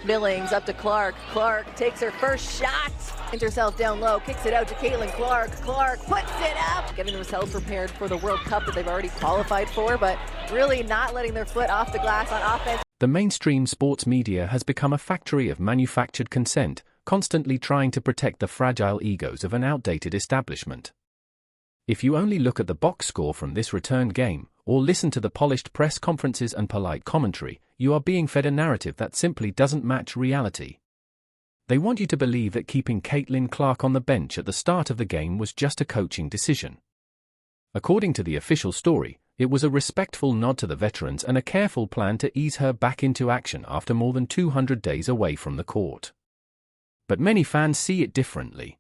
Billings up to Clark. Clark takes her first shot. Finds herself down low, kicks it out to Caitlin Clark. Clark puts it up. Getting themselves prepared for the World Cup that they've already qualified for, but really not letting their foot off the glass on offense. The mainstream sports media has become a factory of manufactured consent, constantly trying to protect the fragile egos of an outdated establishment. If you only look at the box score from this returned game, or listen to the polished press conferences and polite commentary, you are being fed a narrative that simply doesn't match reality. They want you to believe that keeping Caitlin Clark on the bench at the start of the game was just a coaching decision. According to the official story, it was a respectful nod to the veterans and a careful plan to ease her back into action after more than 200 days away from the court. But many fans see it differently.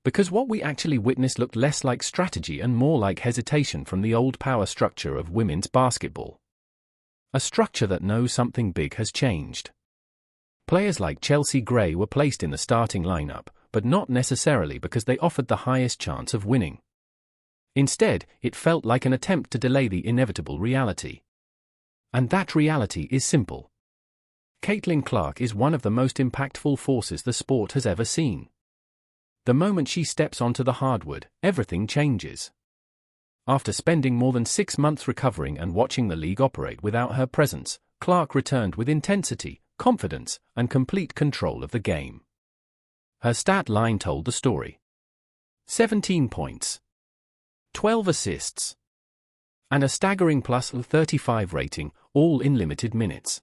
Because what we actually witnessed looked less like strategy and more like hesitation from the old power structure of women's basketball. A structure that knows something big has changed. Players like Chelsea Gray were placed in the starting lineup, but not necessarily because they offered the highest chance of winning. Instead, it felt like an attempt to delay the inevitable reality. And that reality is simple. Caitlin Clark is one of the most impactful forces the sport has ever seen. The moment she steps onto the hardwood, everything changes. After spending more than 6 months recovering and watching the league operate without her presence, Clark returned with intensity, confidence, and complete control of the game. Her stat line told the story. 17 points, 12 assists, and a staggering plus 35 rating, all in limited minutes.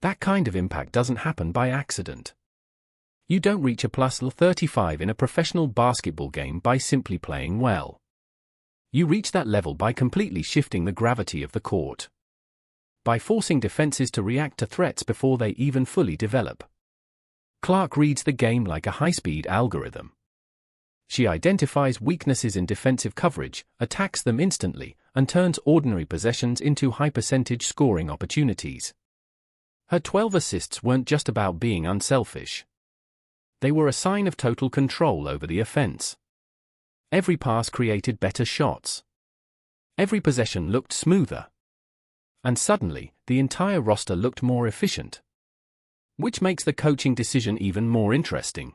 That kind of impact doesn't happen by accident. You don't reach a plus 35 in a professional basketball game by simply playing well. You reach that level by completely shifting the gravity of the court. By forcing defenses to react to threats before they even fully develop. Clark reads the game like a high-speed algorithm. She identifies weaknesses in defensive coverage, attacks them instantly, and turns ordinary possessions into high-percentage scoring opportunities. Her 12 assists weren't just about being unselfish. They were a sign of total control over the offense. Every pass created better shots. Every possession looked smoother. And suddenly, the entire roster looked more efficient. Which makes the coaching decision even more interesting.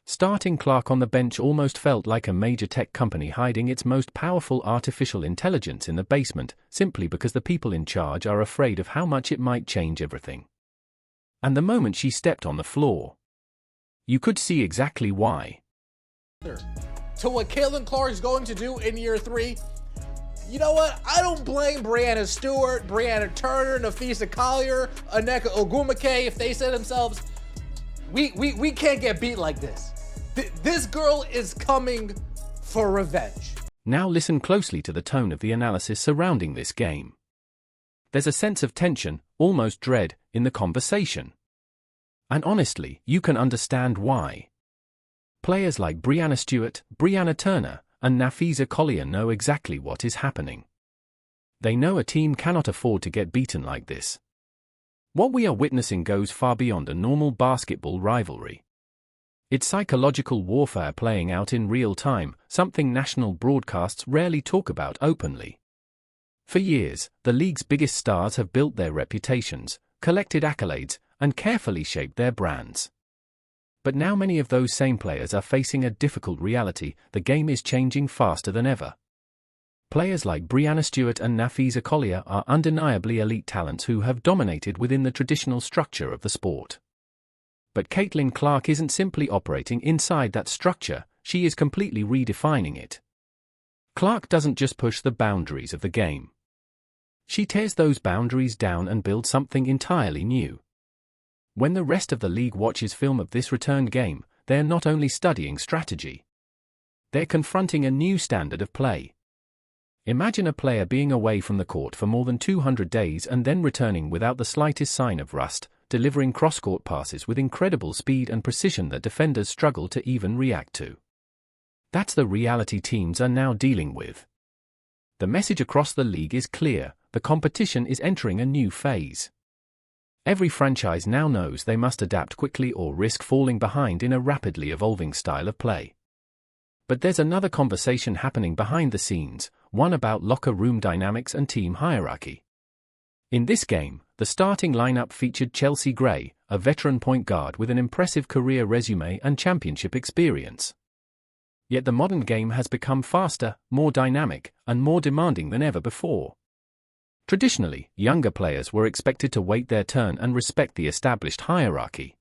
Starting Clark on the bench almost felt like a major tech company hiding its most powerful artificial intelligence in the basement, simply because the people in charge are afraid of how much it might change everything. And the moment she stepped on the floor, you could see exactly why. To what Caitlin Clark is going to do in year 3, you know what? I don't blame Brianna Stewart, Brianna Turner, Nafisa Collier, Aneka Ogwumike if they say themselves, we can't get beat like this. This girl is coming for revenge. Now listen closely to the tone of the analysis surrounding this game. There's a sense of tension, almost dread, in the conversation. And honestly, you can understand why. Players like Brianna Stewart, Brianna Turner, and Nafisa Collier know exactly what is happening. They know a team cannot afford to get beaten like this. What we are witnessing goes far beyond a normal basketball rivalry. It's psychological warfare playing out in real time, something national broadcasts rarely talk about openly. For years, the league's biggest stars have built their reputations, collected accolades, and carefully shaped their brands. But now many of those same players are facing a difficult reality. The game is changing faster than ever. Players like Brianna Stewart and Nafisa Collier are undeniably elite talents who have dominated within the traditional structure of the sport. But Caitlin Clark isn't simply operating inside that structure, she is completely redefining it. Clark doesn't just push the boundaries of the game. She tears those boundaries down and builds something entirely new. When the rest of the league watches film of this returned game, they're not only studying strategy. They're confronting a new standard of play. Imagine a player being away from the court for more than 200 days and then returning without the slightest sign of rust, delivering cross-court passes with incredible speed and precision that defenders struggle to even react to. That's the reality teams are now dealing with. The message across the league is clear: the competition is entering a new phase. Every franchise now knows they must adapt quickly or risk falling behind in a rapidly evolving style of play. But there's another conversation happening behind the scenes, one about locker room dynamics and team hierarchy. In this game, the starting lineup featured Chelsea Gray, a veteran point guard with an impressive career resume and championship experience. Yet the modern game has become faster, more dynamic, and more demanding than ever before. Traditionally, younger players were expected to wait their turn and respect the established hierarchy.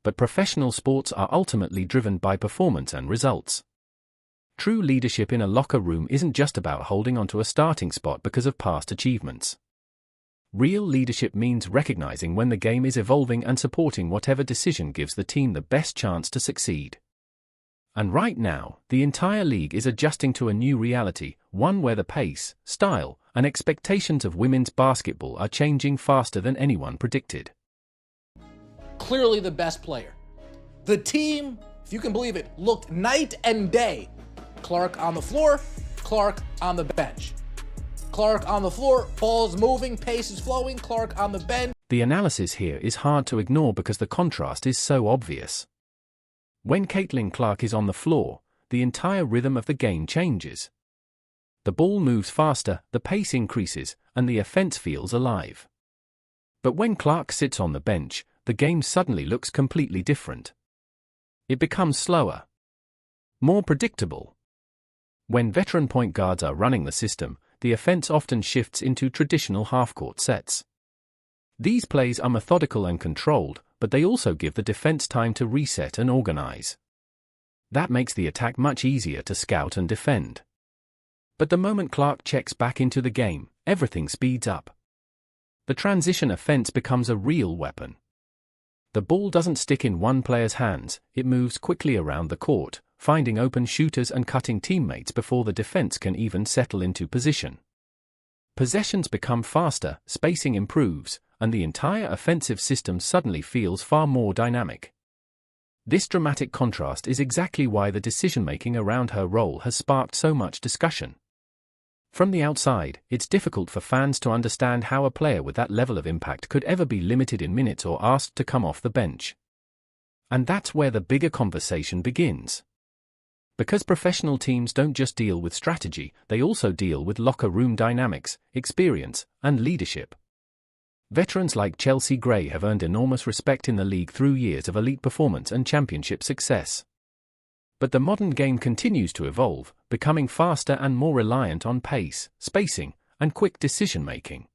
But professional sports are ultimately driven by performance and results. True leadership in a locker room isn't just about holding onto a starting spot because of past achievements. Real leadership means recognizing when the game is evolving and supporting whatever decision gives the team the best chance to succeed. And right now, the entire league is adjusting to a new reality, one where the pace, style, and expectations of women's basketball are changing faster than anyone predicted. Clearly the best player. The team, if you can believe it, looked night and day. Clark on the floor, Clark on the bench. Clark on the floor, ball's moving, pace is flowing, Clark on the bench. The analysis here is hard to ignore because the contrast is so obvious. When Caitlin Clark is on the floor, the entire rhythm of the game changes. The ball moves faster, the pace increases, and the offense feels alive. But when Clark sits on the bench, the game suddenly looks completely different. It becomes slower, more predictable. When veteran point guards are running the system, the offense often shifts into traditional half-court sets. These plays are methodical and controlled, but they also give the defense time to reset and organize. That makes the attack much easier to scout and defend. But the moment Clark checks back into the game, everything speeds up. The transition offense becomes a real weapon. The ball doesn't stick in one player's hands, it moves quickly around the court, finding open shooters and cutting teammates before the defense can even settle into position. Possessions become faster, spacing improves, and the entire offensive system suddenly feels far more dynamic. This dramatic contrast is exactly why the decision-making around her role has sparked so much discussion. From the outside, it's difficult for fans to understand how a player with that level of impact could ever be limited in minutes or asked to come off the bench. And that's where the bigger conversation begins. Because professional teams don't just deal with strategy, they also deal with locker room dynamics, experience, and leadership. Veterans like Chelsea Gray have earned enormous respect in the league through years of elite performance and championship success. But the modern game continues to evolve, becoming faster and more reliant on pace, spacing, and quick decision-making.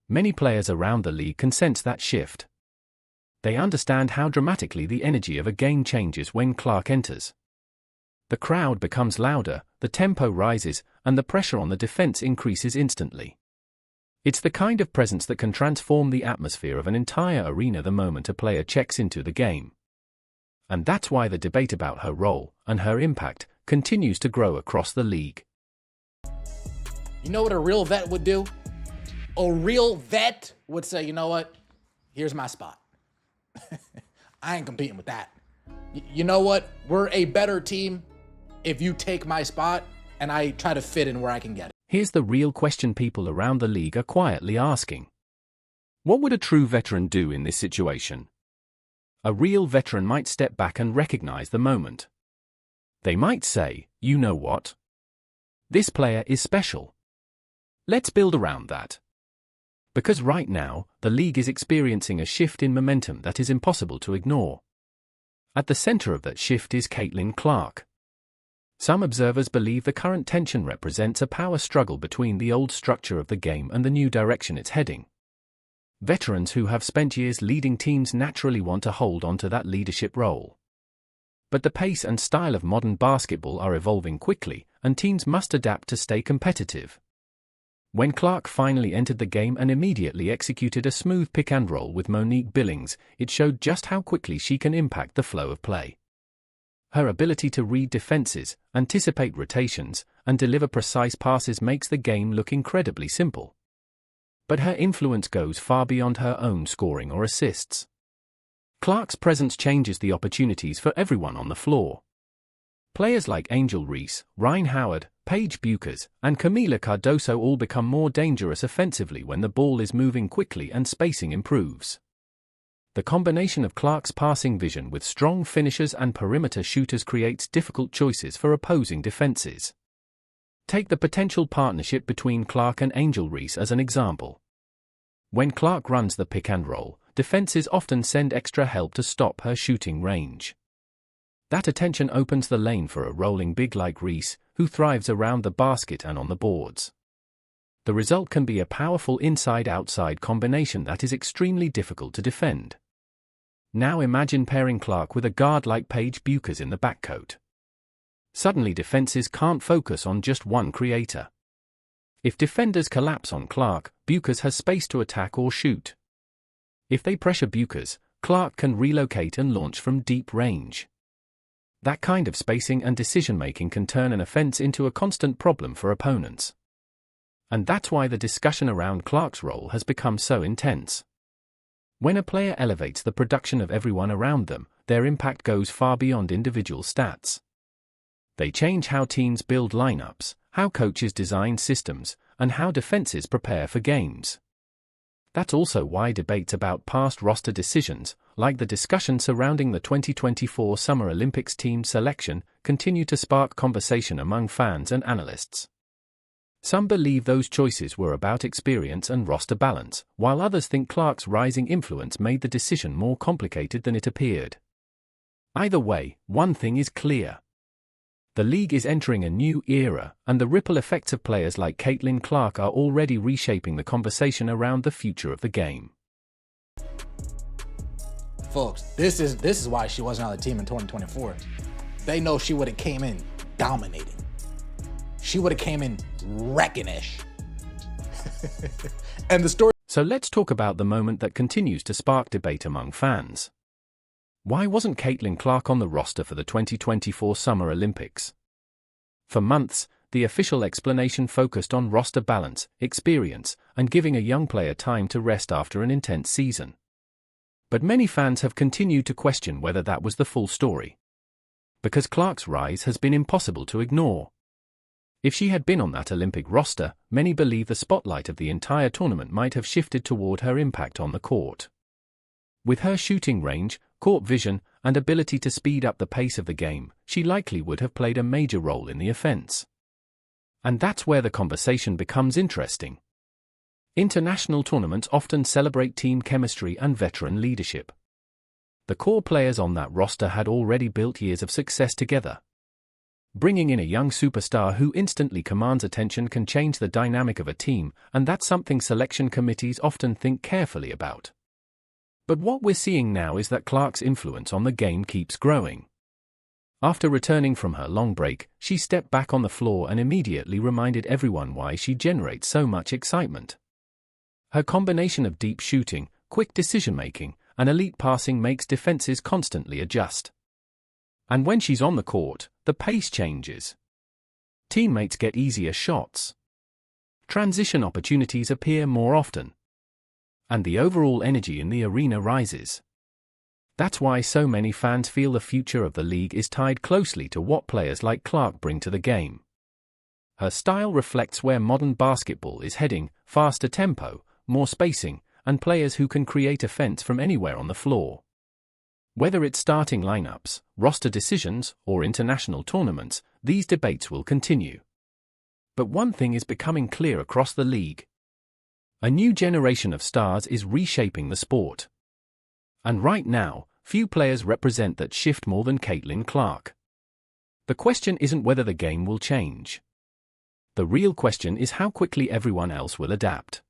Many players around the league can sense that shift. They understand how dramatically the energy of a game changes when Clark enters. The crowd becomes louder, the tempo rises, and the pressure on the defense increases instantly. It's the kind of presence that can transform the atmosphere of an entire arena the moment a player checks into the game. And that's why the debate about her role and her impact continues to grow across the league. You know what a real vet would do? A real vet would say, you know what? Here's my spot. I ain't competing with that. You know what? We're a better team if you take my spot and I try to fit in where I can get it. Here's the real question people around the league are quietly asking. What would a true veteran do in this situation? A real veteran might step back and recognize the moment. They might say, you know what? This player is special. Let's build around that. Because right now, the league is experiencing a shift in momentum that is impossible to ignore. At the center of that shift is Caitlin Clark. Some observers believe the current tension represents a power struggle between the old structure of the game and the new direction it's heading. Veterans who have spent years leading teams naturally want to hold on to that leadership role. But the pace and style of modern basketball are evolving quickly, and teams must adapt to stay competitive. When Clark finally entered the game and immediately executed a smooth pick-and-roll with Monique Billings, it showed just how quickly she can impact the flow of play. Her ability to read defenses, anticipate rotations, and deliver precise passes makes the game look incredibly simple. But her influence goes far beyond her own scoring or assists. Clark's presence changes the opportunities for everyone on the floor. Players like Angel Reese, Rhyne Howard, Paige Buchers, and Camila Cardoso all become more dangerous offensively when the ball is moving quickly and spacing improves. The combination of Clark's passing vision with strong finishers and perimeter shooters creates difficult choices for opposing defenses. Take the potential partnership between Clark and Angel Reese as an example. When Clark runs the pick and roll, defenses often send extra help to stop her shooting range. That attention opens the lane for a rolling big like Reese, who thrives around the basket and on the boards. The result can be a powerful inside-outside combination that is extremely difficult to defend. Now imagine pairing Clark with a guard like Paige Bueckers in the backcourt. Suddenly defenses can't focus on just one creator. If defenders collapse on Clark, Bueckers has space to attack or shoot. If they pressure Bueckers, Clark can relocate and launch from deep range. That kind of spacing and decision-making can turn an offense into a constant problem for opponents. And that's why the discussion around Clark's role has become so intense. When a player elevates the production of everyone around them, their impact goes far beyond individual stats. They change how teams build lineups, how coaches design systems, and how defenses prepare for games. That's also why debates about past roster decisions, like the discussion surrounding the 2024 Summer Olympics team selection, continue to spark conversation among fans and analysts. Some believe those choices were about experience and roster balance, while others think Clark's rising influence made the decision more complicated than it appeared. Either way, one thing is clear. The league is entering a new era, and the ripple effects of players like Caitlin Clark are already reshaping the conversation around the future of the game. Folks, this is why she wasn't on the team in 2024. They know she would have came in dominating. She would have came in wrecking-ish. And the story. So let's talk about the moment that continues to spark debate among fans. Why wasn't Caitlin Clark on the roster for the 2024 Summer Olympics? For months, the official explanation focused on roster balance, experience, and giving a young player time to rest after an intense season. But many fans have continued to question whether that was the full story. Because Clark's rise has been impossible to ignore. If she had been on that Olympic roster, many believe the spotlight of the entire tournament might have shifted toward her impact on the court. With her shooting range, court vision, and ability to speed up the pace of the game, she likely would have played a major role in the offense. And that's where the conversation becomes interesting. International tournaments often celebrate team chemistry and veteran leadership. The core players on that roster had already built years of success together. Bringing in a young superstar who instantly commands attention can change the dynamic of a team, and that's something selection committees often think carefully about. But what we're seeing now is that Clark's influence on the game keeps growing. After returning from her long break, she stepped back on the floor and immediately reminded everyone why she generates so much excitement. Her combination of deep shooting, quick decision-making, and elite passing makes defenses constantly adjust. And when she's on the court, the pace changes. Teammates get easier shots. Transition opportunities appear more often. And the overall energy in the arena rises. That's why so many fans feel the future of the league is tied closely to what players like Clark bring to the game. Her style reflects where modern basketball is heading: faster tempo, more spacing, and players who can create offense from anywhere on the floor. Whether it's starting lineups, roster decisions, or international tournaments, these debates will continue. But one thing is becoming clear across the league. A new generation of stars is reshaping the sport. And right now, few players represent that shift more than Caitlin Clark. The question isn't whether the game will change. The real question is how quickly everyone else will adapt.